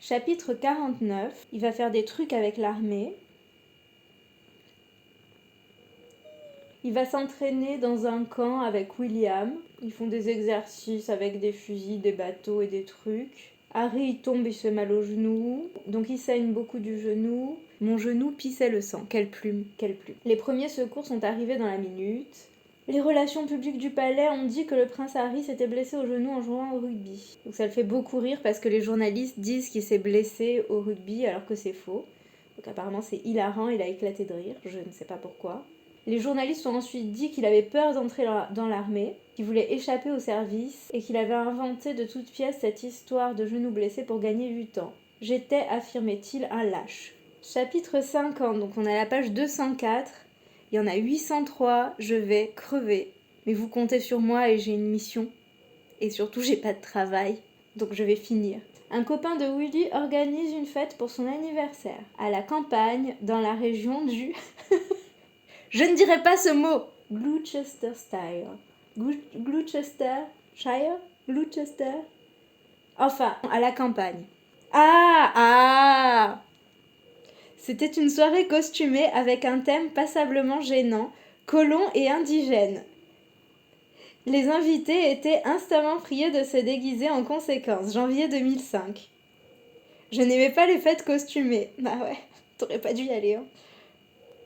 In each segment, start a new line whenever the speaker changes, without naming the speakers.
Chapitre 49, il va faire des trucs avec l'armée. Il va s'entraîner dans un camp avec William. Ils font des exercices avec des fusils, des bateaux et des trucs. Harry il tombe, il se fait mal au genou. Donc il saigne beaucoup du genou. Mon genou pissait le sang. Quelle plume, quelle plume. Les premiers secours sont arrivés dans la minute. Les relations publiques du palais ont dit que le prince Harry s'était blessé au genou en jouant au rugby. Donc ça le fait beaucoup rire parce que les journalistes disent qu'il s'est blessé au rugby alors que c'est faux. Donc apparemment c'est hilarant, il a éclaté de rire, je ne sais pas pourquoi. Les journalistes ont ensuite dit qu'il avait peur d'entrer dans l'armée, qu'il voulait échapper au service et qu'il avait inventé de toutes pièces cette histoire de genou blessé pour gagner du temps. J'étais, affirmait-il, un lâche. Chapitre 50, donc on est à la page 204. Il y en a 803, je vais crever. Mais vous comptez sur moi et j'ai une mission. Et surtout, j'ai pas de travail, donc je vais finir. Un copain de Willy organise une fête pour son anniversaire, à la campagne, dans la région du... Je ne dirai pas ce mot. Gloucestershire. Gloucestershire. Gloucester. Enfin, à la campagne. Ah. C'était une soirée costumée avec un thème passablement gênant, colon et indigène. Les invités étaient instamment priés de se déguiser en conséquence. Janvier 2005. Je n'aimais pas les fêtes costumées. Bah ouais, t'aurais pas dû y aller, hein.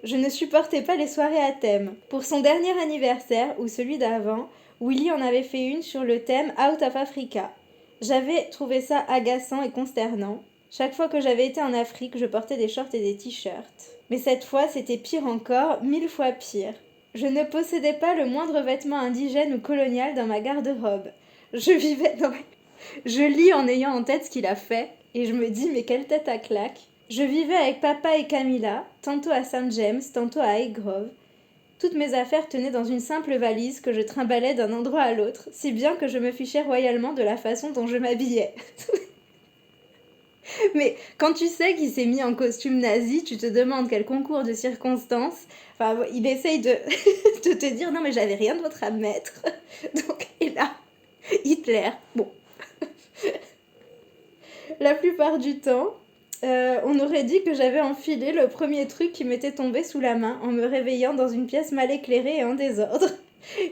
Je ne supportais pas les soirées à thème. Pour son dernier anniversaire, ou celui d'avant, Willy en avait fait une sur le thème Out of Africa. J'avais trouvé ça agaçant et consternant. Chaque fois que j'avais été en Afrique, je portais des shorts et des t-shirts. Mais cette fois, c'était pire encore, 1000 fois pire. Je ne possédais pas le moindre vêtement indigène ou colonial dans ma garde-robe. Je lis en ayant en tête ce qu'il a fait, et je me dis, mais quelle tête à claque. Je vivais avec papa et Camilla, tantôt à St. James, tantôt à Highgrove. Toutes mes affaires tenaient dans une simple valise que je trimballais d'un endroit à l'autre, si bien que je me fichais royalement de la façon dont je m'habillais. Mais quand tu sais qu'il s'est mis en costume nazi, tu te demandes quel concours de circonstances. Enfin, il essaye de, de te dire non, mais j'avais rien d'autre à mettre. Donc, et là, Hitler. Bon. La plupart du temps, on aurait dit que j'avais enfilé le premier truc qui m'était tombé sous la main en me réveillant dans une pièce mal éclairée et en désordre.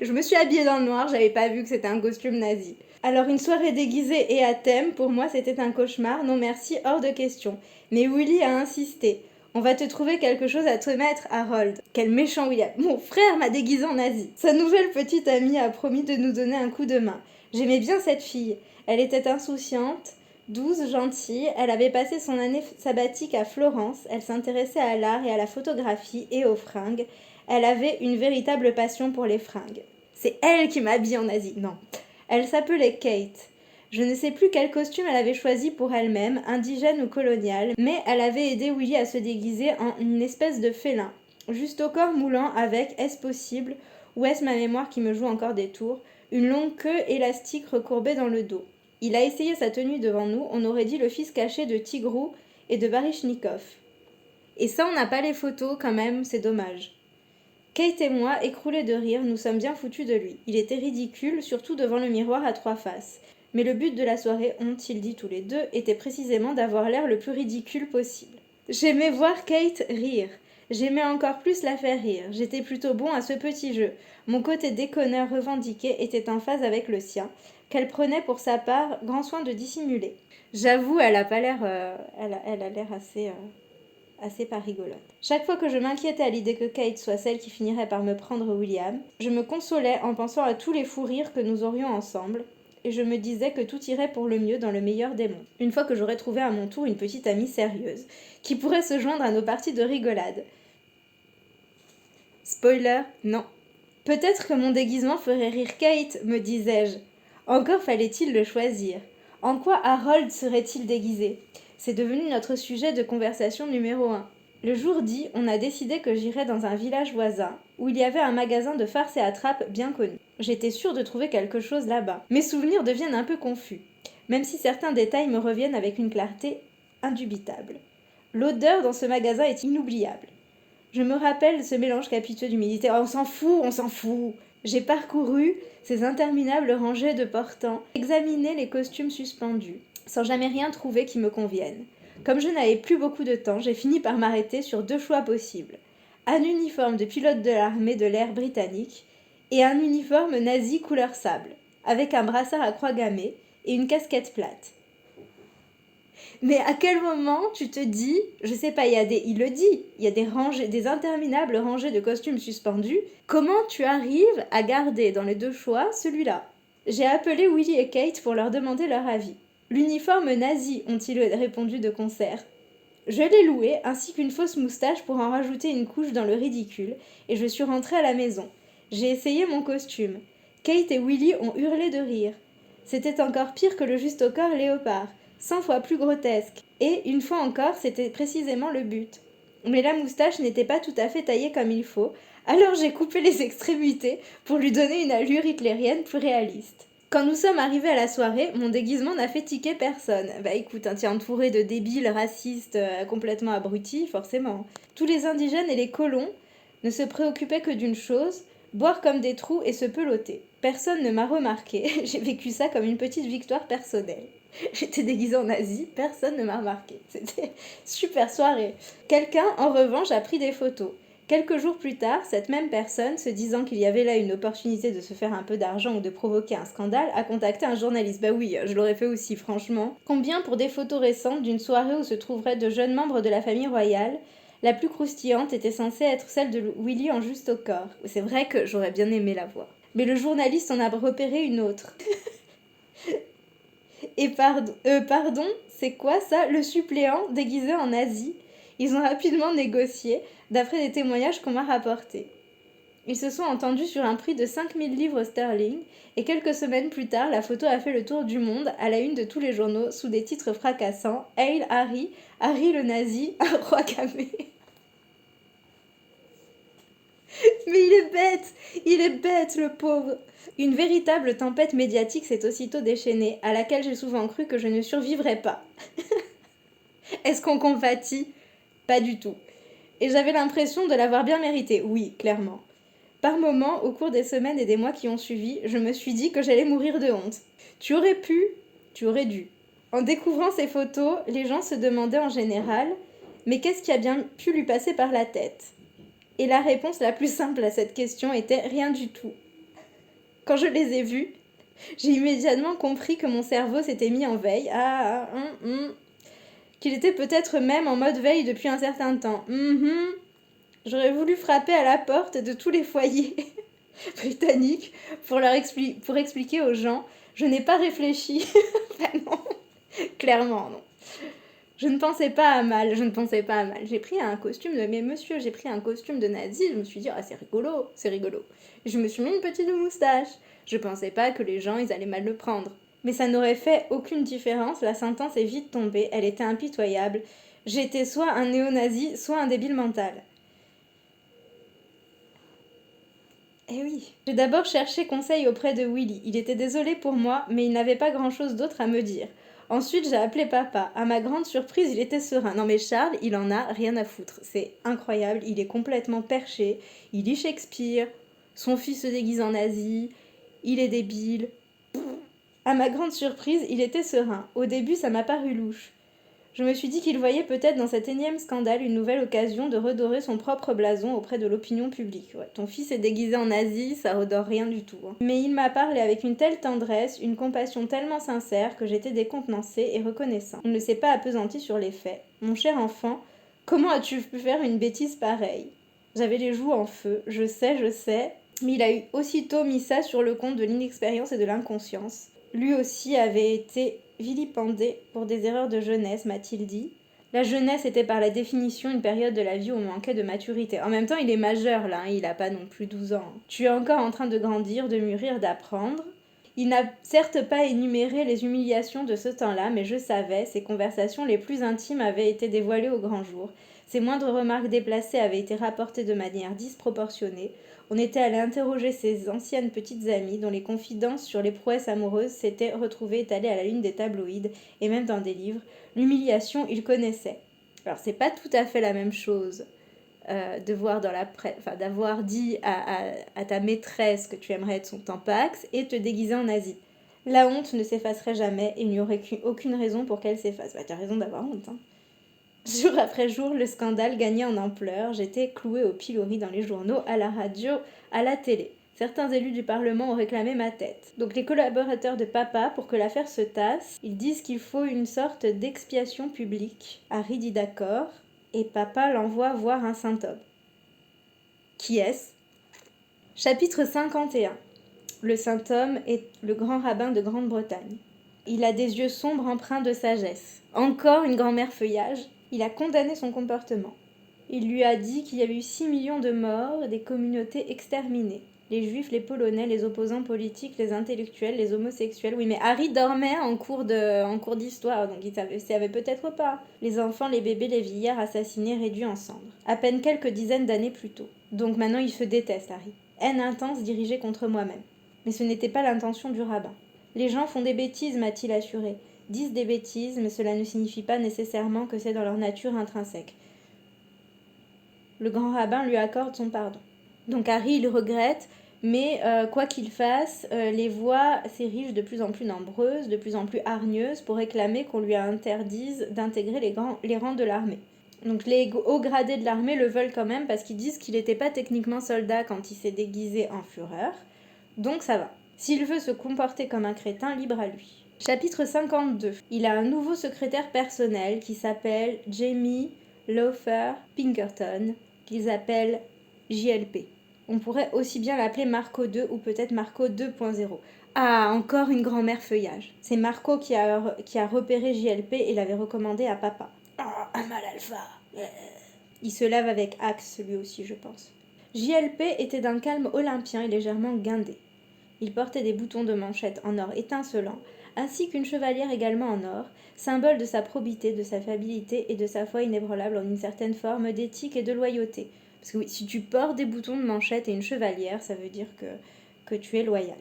Je me suis habillée dans le noir, j'avais pas vu que c'était un costume nazi. Alors une soirée déguisée et à thème, pour moi c'était un cauchemar, non merci, hors de question. Mais Willy a insisté. On va te trouver quelque chose à te mettre, Harold. Quel méchant William. Mon frère m'a déguisé en nazi. Sa nouvelle petite amie a promis de nous donner un coup de main. J'aimais bien cette fille. Elle était insouciante, douce, gentille. Elle avait passé son année sabbatique à Florence. Elle s'intéressait à l'art et à la photographie et aux fringues. Elle avait une véritable passion pour les fringues. C'est elle qui m'a habillée en nazi. Non. Elle s'appelait Kate. Je ne sais plus quel costume elle avait choisi pour elle-même, indigène ou colonial, mais elle avait aidé Willy à se déguiser en une espèce de félin. Juste au corps moulant avec, est-ce possible, ou est-ce ma mémoire qui me joue encore des tours, une longue queue élastique recourbée dans le dos. Il a essayé sa tenue devant nous, on aurait dit le fils caché de Tigrou et de Baryshnikov. Et ça, on n'a pas les photos quand même, c'est dommage. Kate et moi, écroulés de rire, nous sommes bien foutus de lui. Il était ridicule, surtout devant le miroir à 3 faces. Mais le but de la soirée, ont-ils dit tous les deux, était précisément d'avoir l'air le plus ridicule possible. J'aimais voir Kate rire. J'aimais encore plus la faire rire. J'étais plutôt bon à ce petit jeu. Mon côté déconneur revendiqué était en phase avec le sien, qu'elle prenait pour sa part grand soin de dissimuler. J'avoue, elle a pas l'air... elle a l'air assez pas rigolote. Chaque fois que je m'inquiétais à l'idée que Kate soit celle qui finirait par me prendre William, je me consolais en pensant à tous les fous rires que nous aurions ensemble, et je me disais que tout irait pour le mieux dans le meilleur des mondes. Une fois que j'aurais trouvé à mon tour une petite amie sérieuse, qui pourrait se joindre à nos parties de rigolade. Spoiler, non. Peut-être que mon déguisement ferait rire Kate, me disais-je. Encore fallait-il le choisir. En quoi Harold serait-il déguisé ? C'est devenu notre sujet de conversation numéro 1. Le jour dit, on a décidé que j'irais dans un village voisin, où il y avait un magasin de farces et attrapes bien connu. J'étais sûre de trouver quelque chose là-bas. Mes souvenirs deviennent un peu confus, même si certains détails me reviennent avec une clarté indubitable. L'odeur dans ce magasin est inoubliable. Je me rappelle ce mélange capiteux d'humidité. Oh, on s'en fout, on s'en fout. J'ai parcouru ces interminables rangées de portants, examiné les costumes suspendus. sans jamais rien trouver qui me convienne. Comme je n'avais plus beaucoup de temps, j'ai fini par m'arrêter sur 2 choix possibles. Un uniforme de pilote de l'armée de l'air britannique et un uniforme nazi couleur sable, avec un brassard à croix gammée et une casquette plate. Mais à quel moment tu te dis, je sais pas, il le dit, il y a des interminables rangées de costumes suspendus. Comment tu arrives à garder dans les 2 choix celui-là? J'ai appelé Willy et Kate pour leur demander leur avis. L'uniforme nazi, ont-ils répondu de concert. Je l'ai loué, ainsi qu'une fausse moustache pour en rajouter une couche dans le ridicule, et je suis rentrée à la maison. J'ai essayé mon costume. Kate et Willy ont hurlé de rire. C'était encore pire que le juste au corps léopard, 100 fois plus grotesque. Et, une fois encore, c'était précisément le but. Mais la moustache n'était pas tout à fait taillée comme il faut, alors j'ai coupé les extrémités pour lui donner une allure hitlérienne plus réaliste. Quand nous sommes arrivés à la soirée, mon déguisement n'a fait tiquer personne. Bah écoute, t'es entouré de débiles racistes complètement abrutis, forcément. Tous les indigènes et les colons ne se préoccupaient que d'une chose, boire comme des trous et se peloter. Personne ne m'a remarqué, j'ai vécu ça comme une petite victoire personnelle. J'étais déguisée en nazi, personne ne m'a remarqué. C'était super soirée. Quelqu'un, en revanche, a pris des photos. Quelques jours plus tard, cette même personne, se disant qu'il y avait là une opportunité de se faire un peu d'argent ou de provoquer un scandale, a contacté un journaliste. Bah oui, je l'aurais fait aussi, franchement. Combien pour des photos récentes d'une soirée où se trouveraient de jeunes membres de la famille royale? La plus croustillante était censée être celle de Willy en juste au corps. C'est vrai que j'aurais bien aimé la voir. Mais le journaliste en a repéré une autre. Et pardon, c'est quoi ça? Le suppléant déguisé en nazi? Ils ont rapidement négocié, d'après des témoignages qu'on m'a rapportés. Ils se sont entendus sur un prix de 5000 livres sterling, et quelques semaines plus tard, la photo a fait le tour du monde, à la une de tous les journaux, sous des titres fracassants. Hail Harry, Harry le nazi, un roi camé. Mais il est bête le pauvre. Une véritable tempête médiatique s'est aussitôt déchaînée, à laquelle j'ai souvent cru que je ne survivrais pas. Est-ce qu'on compatit? Pas du tout. Et j'avais l'impression de l'avoir bien mérité, oui, clairement. Par moments, au cours des semaines et des mois qui ont suivi, je me suis dit que j'allais mourir de honte. Tu aurais pu, tu aurais dû. En découvrant ces photos, les gens se demandaient en général « Mais qu'est-ce qui a bien pu lui passer par la tête ?» Et la réponse la plus simple à cette question était « Rien du tout ». Quand je les ai vus, j'ai immédiatement compris que mon cerveau s'était mis en veille. Qu'il était peut-être même en mode veille depuis un certain temps. J'aurais voulu frapper à la porte de tous les foyers britanniques pour expliquer aux gens « Je n'ai pas réfléchi. » Ben non, clairement non. Je ne pensais pas à mal. J'ai pris un costume j'ai pris un costume de nazi, je me suis dit « Ah, c'est rigolo. » Je me suis mis une petite moustache. Je pensais pas que les gens, ils allaient mal le prendre. Mais ça n'aurait fait aucune différence, la sentence est vite tombée, elle était impitoyable. J'étais soit un néo-nazi, soit un débile mental. Eh oui. J'ai d'abord cherché conseil auprès de Willy. Il était désolé pour moi, mais il n'avait pas grand-chose d'autre à me dire. Ensuite, j'ai appelé papa. À ma grande surprise, il était serein. Non mais Charles, il en a rien à foutre. C'est incroyable, il est complètement perché. Il lit Shakespeare. Son fils se déguise en nazi. Il est débile. À ma grande surprise, il était serein. Au début, ça m'a paru louche. Je me suis dit qu'il voyait peut-être dans cet énième scandale une nouvelle occasion de redorer son propre blason auprès de l'opinion publique. Ouais, ton fils est déguisé en nazi, ça redore rien du tout. Hein. Mais il m'a parlé avec une telle tendresse, une compassion tellement sincère que j'étais décontenancée et reconnaissant. Il ne s'est pas appesanti sur les faits. Mon cher enfant, comment as-tu pu faire une bêtise pareille? J'avais les joues en feu, je sais, mais il a aussitôt mis ça sur le compte de l'inexpérience et de l'inconscience. Lui aussi avait été vilipendé pour des erreurs de jeunesse, m'a-t-il dit. La jeunesse était par la définition une période de la vie où on manquait de maturité. En même temps, il est majeur là, il n'a pas non plus 12 ans. Tu es encore en train de grandir, de mûrir, d'apprendre. Il n'a certes pas énuméré les humiliations de ce temps-là, mais je savais, ses conversations les plus intimes avaient été dévoilées au grand jour. Ses moindres remarques déplacées avaient été rapportées de manière disproportionnée. On était allé interroger ses anciennes petites amies dont les confidences sur les prouesses amoureuses s'étaient retrouvées étalées à la une des tabloïds et même dans des livres. L'humiliation, il connaissait. Alors, c'est pas tout à fait la même chose de voir dans la presse, enfin, d'avoir dit à ta maîtresse que tu aimerais être son tampax et te déguiser en nazi. La honte ne s'effacerait jamais et il n'y aurait aucune raison pour qu'elle s'efface. Bah, t'as raison d'avoir honte, hein. Jour après jour, le scandale gagnait en ampleur. J'étais clouée au pilori dans les journaux, à la radio, à la télé. Certains élus du Parlement ont réclamé ma tête. Donc les collaborateurs de papa, pour que l'affaire se tasse, ils disent qu'il faut une sorte d'expiation publique. Harry dit d'accord, et papa l'envoie voir un saint homme. Qui est-ce? Chapitre 51. Le saint homme est le grand rabbin de Grande-Bretagne. Il a des yeux sombres empreints de sagesse. Encore une grand-mère feuillage. Il a condamné son comportement. Il lui a dit qu'il y avait eu 6 millions de morts, des communautés exterminées. Les juifs, les polonais, les opposants politiques, les intellectuels, les homosexuels. Oui, mais Harry dormait en cours d'histoire, donc il savait peut-être pas. Les enfants, les bébés, les vieillards assassinés, réduits en cendres. À peine quelques dizaines d'années plus tôt. Donc maintenant il se déteste, Harry. Haine intense dirigée contre moi-même. Mais ce n'était pas l'intention du rabbin. Les gens font des bêtises, m'a-t-il assuré. Disent des bêtises, mais cela ne signifie pas nécessairement que c'est dans leur nature intrinsèque. Le grand rabbin lui accorde son pardon. Donc Harry, il regrette, mais quoi qu'il fasse, les voix s'érigent de plus en plus nombreuses, de plus en plus hargneuses, pour réclamer qu'on lui interdise d'intégrer les rangs de l'armée. Donc les hauts gradés de l'armée le veulent quand même, parce qu'ils disent qu'il n'était pas techniquement soldat quand il s'est déguisé en fureur. Donc ça va. S'il veut se comporter comme un crétin, libre à lui. Chapitre 52. Il a un nouveau secrétaire personnel qui s'appelle Jamie Lowther Pinkerton, qu'ils appellent JLP. On pourrait aussi bien l'appeler Marco 2 ou peut-être Marco 2.0. Ah, encore une grand-mère feuillage. C'est Marco qui a repéré JLP et l'avait recommandé à papa. Ah, un mal alpha. Il se lave avec Axe, lui aussi, je pense. JLP était d'un calme olympien et légèrement guindé. Il portait des boutons de manchette en or étincelant, ainsi qu'une chevalière également en or, symbole de sa probité, de sa fiabilité et de sa foi inébranlable en une certaine forme d'éthique et de loyauté. Parce que oui, si tu portes des boutons de manchette et une chevalière, ça veut dire que tu es loyal.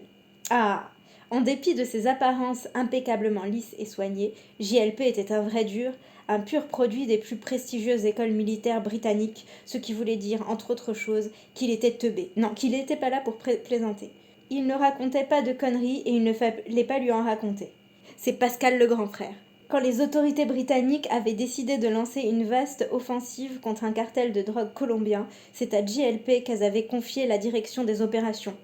Ah! En dépit de ses apparences impeccablement lisses et soignées, JLP était un vrai dur, un pur produit des plus prestigieuses écoles militaires britanniques, ce qui voulait dire, entre autres choses, qu'il était teubé. Non, qu'il n'était pas là pour plaisanter. Il ne racontait pas de conneries et il ne fallait pas lui en raconter. C'est Pascal le grand frère. Quand les autorités britanniques avaient décidé de lancer une vaste offensive contre un cartel de drogue colombien, c'est à JLP qu'elles avaient confié la direction des opérations.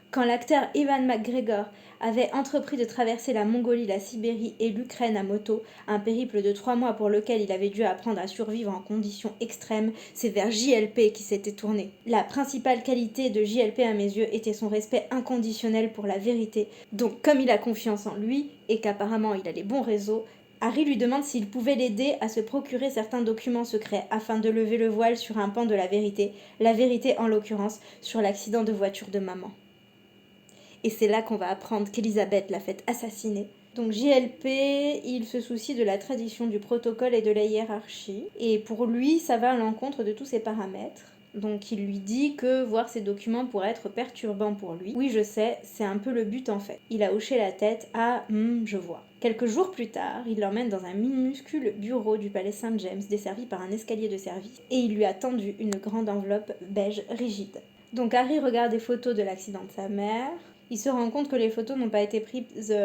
Quand l'acteur Ewan McGregor avait entrepris de traverser la Mongolie, la Sibérie et l'Ukraine à moto, un périple de 3 mois pour lequel il avait dû apprendre à survivre en conditions extrêmes, c'est vers JLP qu'il s'était tourné. La principale qualité de JLP à mes yeux était son respect inconditionnel pour la vérité. Donc comme il a confiance en lui, et qu'apparemment il a les bons réseaux, Harry lui demande s'il pouvait l'aider à se procurer certains documents secrets afin de lever le voile sur un pan de la vérité en l'occurrence sur l'accident de voiture de maman. Et c'est là qu'on va apprendre qu'Elisabeth l'a fait assassiner. Donc JLP, il se soucie de la tradition, du protocole et de la hiérarchie. Et pour lui, ça va à l'encontre de tous ses paramètres. Donc il lui dit que voir ces documents pourrait être perturbant pour lui. Oui, je sais, c'est un peu le but en fait. Il a hoché la tête. Ah, je vois. Quelques jours plus tard, il l'emmène dans un minuscule bureau du palais Saint-James, desservi par un escalier de service. Et il lui a tendu une grande enveloppe beige rigide. Donc Harry regarde des photos de l'accident de sa mère. Il se rend compte que les photos n'ont pas été prises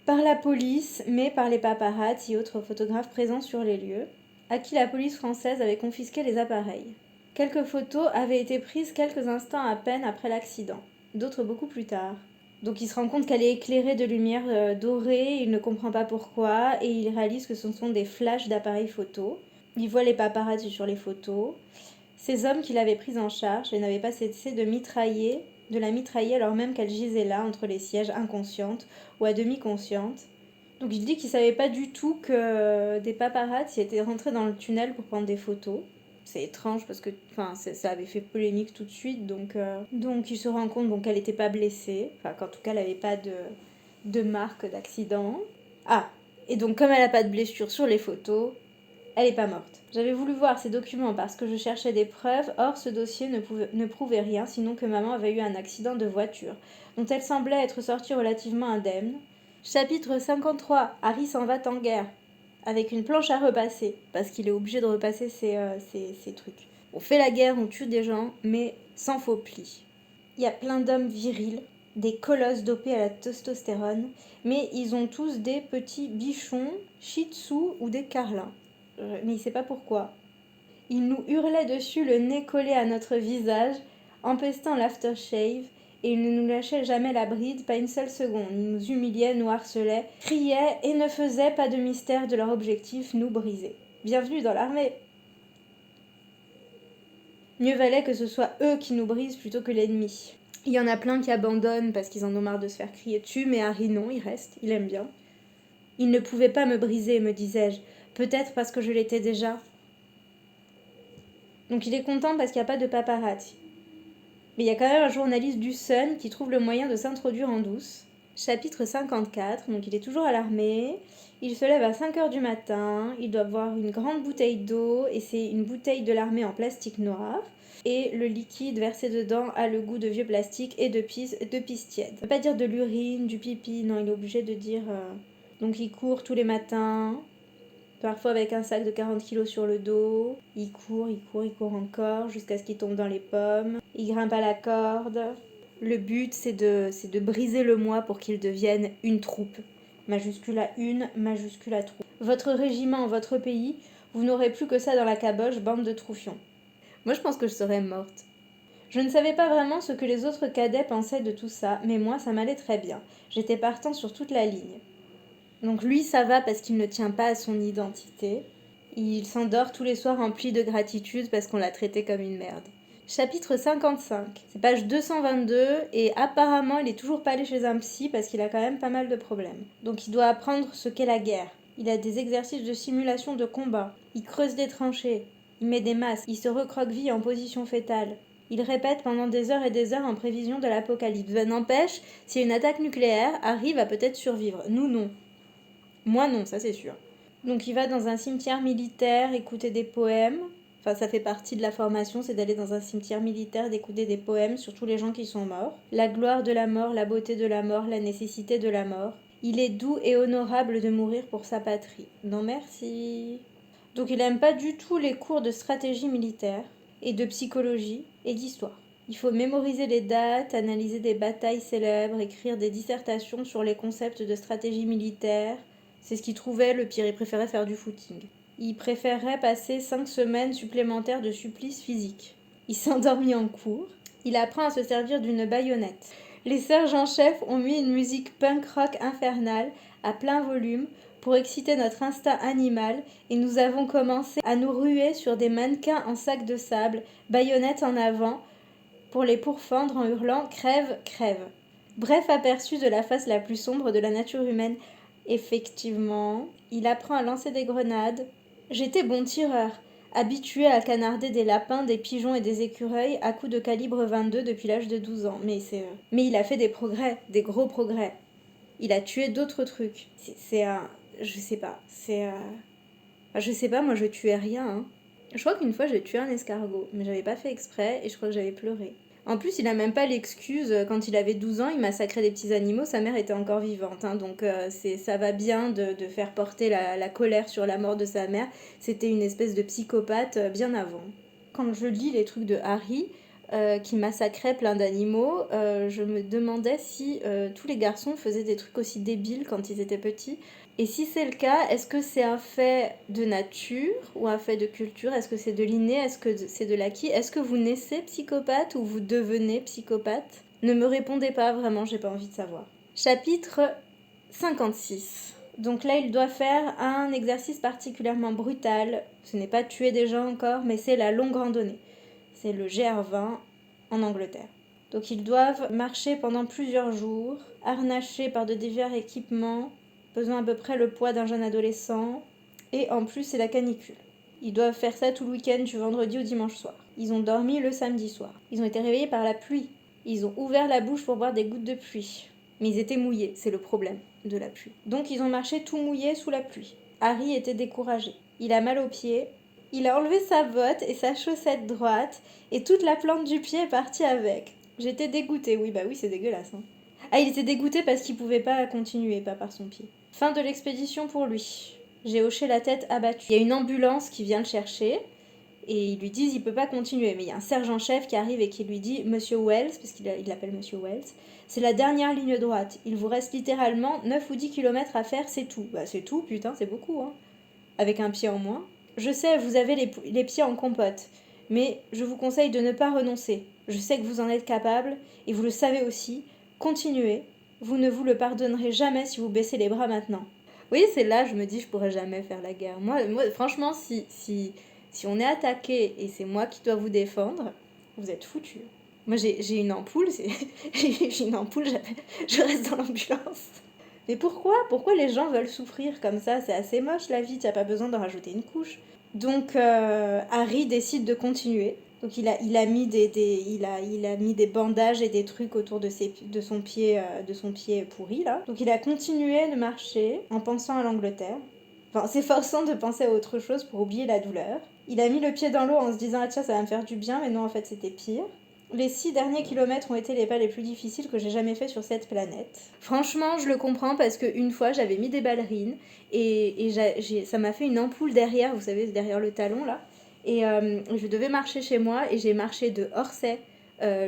par la police, mais par les paparazzi et autres photographes présents sur les lieux, à qui la police française avait confisqué les appareils. Quelques photos avaient été prises quelques instants à peine après l'accident, d'autres beaucoup plus tard. Donc il se rend compte qu'elle est éclairée de lumière dorée, il ne comprend pas pourquoi, et il réalise que ce sont des flashs d'appareils photo. Il voit les paparazzi sur les photos. Ces hommes qui l'avaient prise en charge et n'avaient pas cessé de la mitrailler alors même qu'elle gisait là, entre les sièges, inconsciente ou à demi consciente. Donc il dit qu'il savait pas du tout que des paparazzi étaient rentrés dans le tunnel pour prendre des photos. C'est étrange parce que ça avait fait polémique tout de suite, donc il se rend compte qu'elle n'était pas blessée, qu'en tout cas elle n'avait pas de marque d'accident. Ah, et donc comme elle n'a pas de blessure sur les photos, elle n'est pas morte. J'avais voulu voir ces documents parce que je cherchais des preuves, or ce dossier ne prouvait rien, sinon que maman avait eu un accident de voiture, dont elle semblait être sortie relativement indemne. Chapitre 53. Harry s'en va en guerre, avec une planche à repasser, parce qu'il est obligé de repasser ses trucs. On fait la guerre, on tue des gens, mais sans faux plis. Il y a plein d'hommes virils, des colosses dopés à la testostérone, mais ils ont tous des petits bichons, shih tzu ou des carlins. Mais il sait pas pourquoi. Il nous hurlait dessus, le nez collé à notre visage, empestant l'aftershave, et il ne nous lâchait jamais la bride, pas une seule seconde. Il nous humiliait, nous harcelait, criait et ne faisait pas de mystère de leur objectif, nous briser. Bienvenue dans l'armée. Mieux valait que ce soit eux qui nous brisent plutôt que l'ennemi. Il y en a plein qui abandonnent parce qu'ils en ont marre de se faire crier dessus, mais Harry non, il reste, il aime bien. Il ne pouvait pas me briser, me disais-je, peut-être parce que je l'étais déjà. Donc il est content parce qu'il n'y a pas de paparazzi. Mais il y a quand même un journaliste du Sun qui trouve le moyen de s'introduire en douce. Chapitre 54, donc il est toujours à l'armée. Il se lève à 5h du matin, il doit boire une grande bouteille d'eau, et c'est une bouteille de l'armée en plastique noir. Et le liquide versé dedans a le goût de vieux plastique et de pisse tiède. Il ne peut pas dire de l'urine, du pipi, non, il est obligé de dire... Donc il court tous les matins, parfois avec un sac de 40 kilos sur le dos. Il court encore jusqu'à ce qu'il tombe dans les pommes. Il grimpe à la corde. Le but, c'est de briser le moi pour qu'il devienne une troupe. Majuscule à une, majuscule à troupe. Votre régiment, votre pays, vous n'aurez plus que ça dans la caboche, bande de troufions. Moi, je pense que je serais morte. Je ne savais pas vraiment ce que les autres cadets pensaient de tout ça, mais moi, ça m'allait très bien. J'étais partant sur toute la ligne. Donc lui, ça va parce qu'il ne tient pas à son identité. Il s'endort tous les soirs rempli de gratitude parce qu'on l'a traité comme une merde. Chapitre 55. C'est page 222 et apparemment il est toujours pas allé chez un psy parce qu'il a quand même pas mal de problèmes. Donc il doit apprendre ce qu'est la guerre. Il a des exercices de simulation de combat. Il creuse des tranchées. Il met des masques. Il se recroqueville en position fétale. Il répète pendant des heures et des heures en prévision de l'apocalypse. N'empêche, si une attaque nucléaire arrive à peut-être survivre. Nous non. Moi non, ça c'est sûr. Donc il va dans un cimetière militaire écouter des poèmes. Enfin, ça fait partie de la formation, c'est d'aller dans un cimetière militaire, d'écouter des poèmes sur tous les gens qui sont morts. La gloire de la mort, la beauté de la mort, la nécessité de la mort. Il est doux et honorable de mourir pour sa patrie. Non merci. Donc il n'aime pas du tout les cours de stratégie militaire, et de psychologie, et d'histoire. Il faut mémoriser les dates, analyser des batailles célèbres, écrire des dissertations sur les concepts de stratégie militaire. C'est ce qu'il trouvait le pire, il préférait faire du footing. Il préférerait passer 5 semaines supplémentaires de supplice physique. Il s'est endormi en cours. Il apprend à se servir d'une baïonnette. Les sergents-chefs ont mis une musique punk rock infernale à plein volume pour exciter notre instinct animal et nous avons commencé à nous ruer sur des mannequins en sac de sable, baïonnettes en avant, pour les pourfendre en hurlant « Crève, crève ». Bref aperçu de la face la plus sombre de la nature humaine. Effectivement, il apprend à lancer des grenades. J'étais bon tireur, habitué à canarder des lapins, des pigeons et des écureuils à coups de calibre 22 depuis l'âge de 12 ans. Mais il a fait des progrès, des gros progrès. Il a tué d'autres trucs. C'est un... Je sais pas. Je sais pas, moi je tuais rien. Hein. Je crois qu'une fois j'ai tué un escargot, mais j'avais pas fait exprès et je crois que j'avais pleuré. En plus, il a même pas l'excuse, quand il avait 12 ans, il massacrait des petits animaux, sa mère était encore vivante, hein, donc ça va bien de faire porter la colère sur la mort de sa mère. C'était une espèce de psychopathe bien avant. Quand je lis les trucs de Harry, qui massacrait plein d'animaux, je me demandais si tous les garçons faisaient des trucs aussi débiles quand ils étaient petits. Et si c'est le cas, est-ce que c'est un fait de nature ou un fait de culture? Est-ce que c'est de l'inné? Est-ce que c'est de l'acquis? Est-ce que vous naissez psychopathe ou vous devenez psychopathe? Ne me répondez pas, vraiment, j'ai pas envie de savoir. Chapitre 56. Donc là, il doit faire un exercice particulièrement brutal. Ce n'est pas tuer des gens encore, mais c'est la longue randonnée. C'est le GR20 en Angleterre. Donc ils doivent marcher pendant plusieurs jours, harnachés par de divers équipements, pesant à peu près le poids d'un jeune adolescent, et en plus c'est la canicule. Ils doivent faire ça tout le week-end du vendredi au dimanche soir. Ils ont dormi le samedi soir. Ils ont été réveillés par la pluie. Ils ont ouvert la bouche pour boire des gouttes de pluie. Mais ils étaient mouillés, c'est le problème de la pluie. Donc ils ont marché tout mouillés sous la pluie. Harry était découragé. Il a mal aux pieds. Il a enlevé sa botte et sa chaussette droite, et toute la plante du pied est partie avec. J'étais dégoûtée, oui, bah oui, c'est dégueulasse. Hein. Ah, il était dégoûté parce qu'il pouvait pas continuer, pas par son pied. Fin de l'expédition pour lui. J'ai hoché la tête abattue. Il y a une ambulance qui vient le chercher. et ils lui disent il peut pas continuer. Mais il y a un sergent-chef qui arrive et qui lui dit Monsieur Wells, parce il l'appelle Monsieur Wells, c'est la dernière ligne droite. Il vous reste littéralement 9 ou 10 kilomètres à faire, c'est tout. Bah c'est tout, putain, c'est beaucoup, hein. Avec un pied en moins. Je sais, vous avez les pieds en compote, mais je vous conseille de ne pas renoncer. Je sais que vous en êtes capable, et vous le savez aussi. Continuez. Vous ne vous le pardonnerez jamais si vous baissez les bras maintenant. Oui, c'est là, je me dis, je pourrais jamais faire la guerre. Moi franchement, si on est attaqué et c'est moi qui dois vous défendre, vous êtes foutus. Moi, j'ai une ampoule, j'ai une ampoule, je reste dans l'ambulance. Mais pourquoi les gens veulent souffrir comme ça? C'est assez moche la vie, t'as pas besoin de rajouter une couche. Donc Harry décide de continuer. Donc il a mis il a mis des bandages et des trucs autour de son pied pourri là. Donc il a continué de marcher en pensant à l'Angleterre. Enfin, s'efforçant de penser à autre chose pour oublier la douleur. Il a mis le pied dans l'eau en se disant ah tiens ça va me faire du bien, mais non en fait c'était pire. Les 6 derniers kilomètres ont été les pas les plus difficiles que j'ai jamais fait sur cette planète. Franchement, je le comprends parce qu'une fois, j'avais mis des ballerines et ça m'a fait une ampoule derrière, vous savez, derrière le talon là. Et je devais marcher chez moi et j'ai marché de Orsay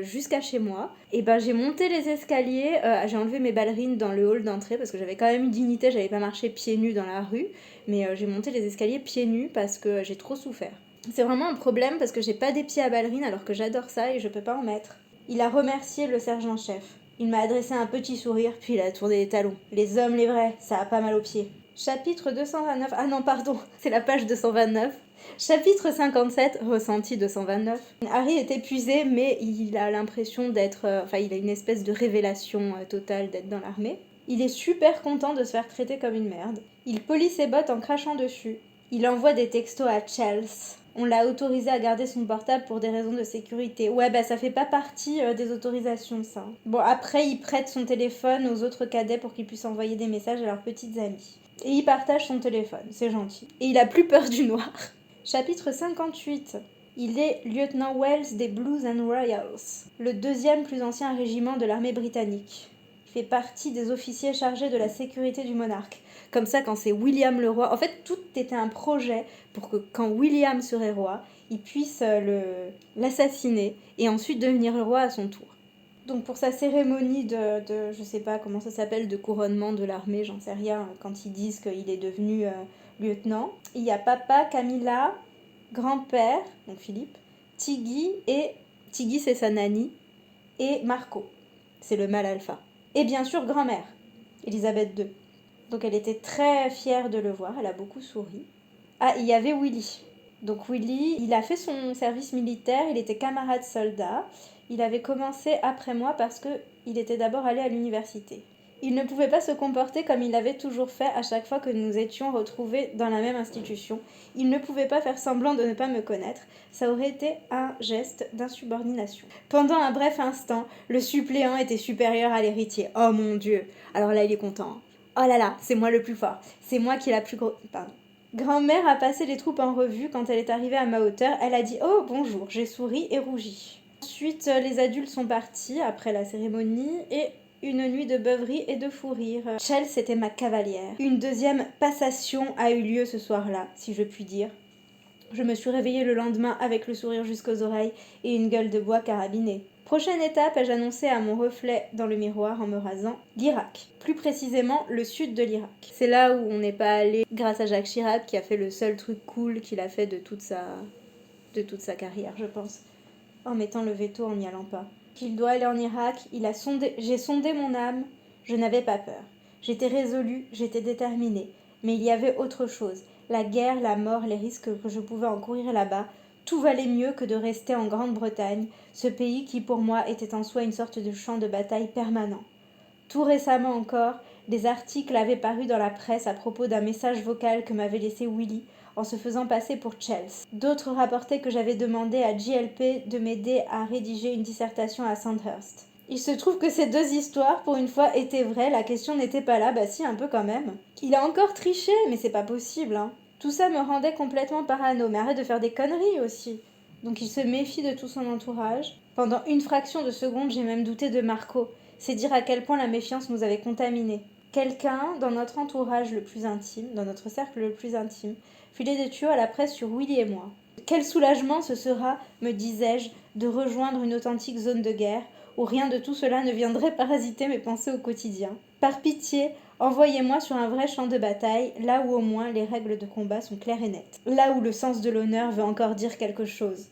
jusqu'à chez moi. Et ben j'ai monté les escaliers, j'ai enlevé mes ballerines dans le hall d'entrée parce que j'avais quand même une dignité, j'avais pas marché pieds nus dans la rue. Mais j'ai monté les escaliers pieds nus parce que j'ai trop souffert. C'est vraiment un problème parce que j'ai pas des pieds à ballerine alors que j'adore ça et je peux pas en mettre. Il a remercié le sergent-chef. Il m'a adressé un petit sourire puis il a tourné les talons. Les hommes, les vrais, ça a pas mal aux pieds. Chapitre 229. Ah non, pardon, c'est la page 229. Chapitre 57, ressenti 229. Harry est épuisé, mais il a l'impression d'être... il a une espèce de révélation totale d'être dans l'armée. Il est super content de se faire traiter comme une merde. Il polit ses bottes en crachant dessus. Il envoie des textos à Chelsea. On l'a autorisé à garder son portable pour des raisons de sécurité. Ouais, bah ça fait pas partie des autorisations, ça. Bon, après, il prête son téléphone aux autres cadets pour qu'ils puissent envoyer des messages à leurs petites amies. Et il partage son téléphone, c'est gentil. Et il a plus peur du noir. Chapitre 58. Il est lieutenant Wells des Blues and Royals, le 2e plus ancien régiment de l'armée britannique. Il fait partie des officiers chargés de la sécurité du monarque. Comme ça, quand c'est William le roi... En fait, tout était un projet pour que quand William serait roi, il puisse l'assassiner et ensuite devenir le roi à son tour. Donc pour sa cérémonie je sais pas comment ça s'appelle, de couronnement de l'armée, j'en sais rien, quand ils disent qu'il est devenu lieutenant, il y a papa, Camilla, grand-père, donc Philippe, Tiggy c'est sa nanny, et Marco, c'est le mâle alpha. Et bien sûr grand-mère, Elisabeth II. Donc elle était très fière de le voir, elle a beaucoup souri. Ah, il y avait Willy. Donc Willy, il a fait son service militaire, il était camarade soldat. Il avait commencé après moi parce qu'il était d'abord allé à l'université. Il ne pouvait pas se comporter comme il l'avait toujours fait à chaque fois que nous étions retrouvés dans la même institution. Il ne pouvait pas faire semblant de ne pas me connaître. Ça aurait été un geste d'insubordination. Pendant un bref instant, le suppléant était supérieur à l'héritier. Oh mon Dieu! Alors là, il est content. Oh là là, c'est moi le plus fort. C'est moi qui ai la plus grosse... Pardon. Grand-mère a passé les troupes en revue. Quand elle est arrivée à ma hauteur, elle a dit « Oh, bonjour ». J'ai souri et rougi. Ensuite, les adultes sont partis après la cérémonie et une nuit de beuverie et de fou rire. Chelsea était ma cavalière. Une deuxième passation a eu lieu ce soir-là, si je puis dire. Je me suis réveillée le lendemain avec le sourire jusqu'aux oreilles et une gueule de bois carabinée. Prochaine étape, ai-je annoncé à mon reflet dans le miroir en me rasant, l'Irak. Plus précisément, le sud de l'Irak. C'est là où on n'est pas allé grâce à Jacques Chirac qui a fait le seul truc cool qu'il a fait de toute sa carrière, je pense. En mettant le veto en n'y allant pas. Qu'il doit aller en Irak, j'ai sondé mon âme, je n'avais pas peur. J'étais résolue, j'étais déterminée. Mais il y avait autre chose. La guerre, la mort, les risques que je pouvais encourir là-bas, tout valait mieux que de rester en Grande-Bretagne, ce pays qui pour moi était en soi une sorte de champ de bataille permanent. Tout récemment encore, des articles avaient paru dans la presse à propos d'un message vocal que m'avait laissé Willy en se faisant passer pour Chelsea. D'autres rapportaient que j'avais demandé à JLP de m'aider à rédiger une dissertation à Sandhurst. Il se trouve que ces 2 histoires, pour une fois, étaient vraies, la question n'était pas là, bah si, un peu quand même. Il a encore triché, mais c'est pas possible, hein. Tout ça me rendait complètement parano, mais arrête de faire des conneries aussi. Donc il se méfie de tout son entourage. Pendant une fraction de seconde, j'ai même douté de Marco. C'est dire à quel point la méfiance nous avait contaminés. Quelqu'un, dans notre entourage le plus intime, dans notre cercle le plus intime, filait des tuyaux à la presse sur Willy et moi. Quel soulagement ce sera, me disais-je, de rejoindre une authentique zone de guerre, où rien de tout cela ne viendrait parasiter mes pensées au quotidien. Par pitié, envoyez-moi sur un vrai champ de bataille, là où au moins les règles de combat sont claires et nettes. Là où le sens de l'honneur veut encore dire quelque chose.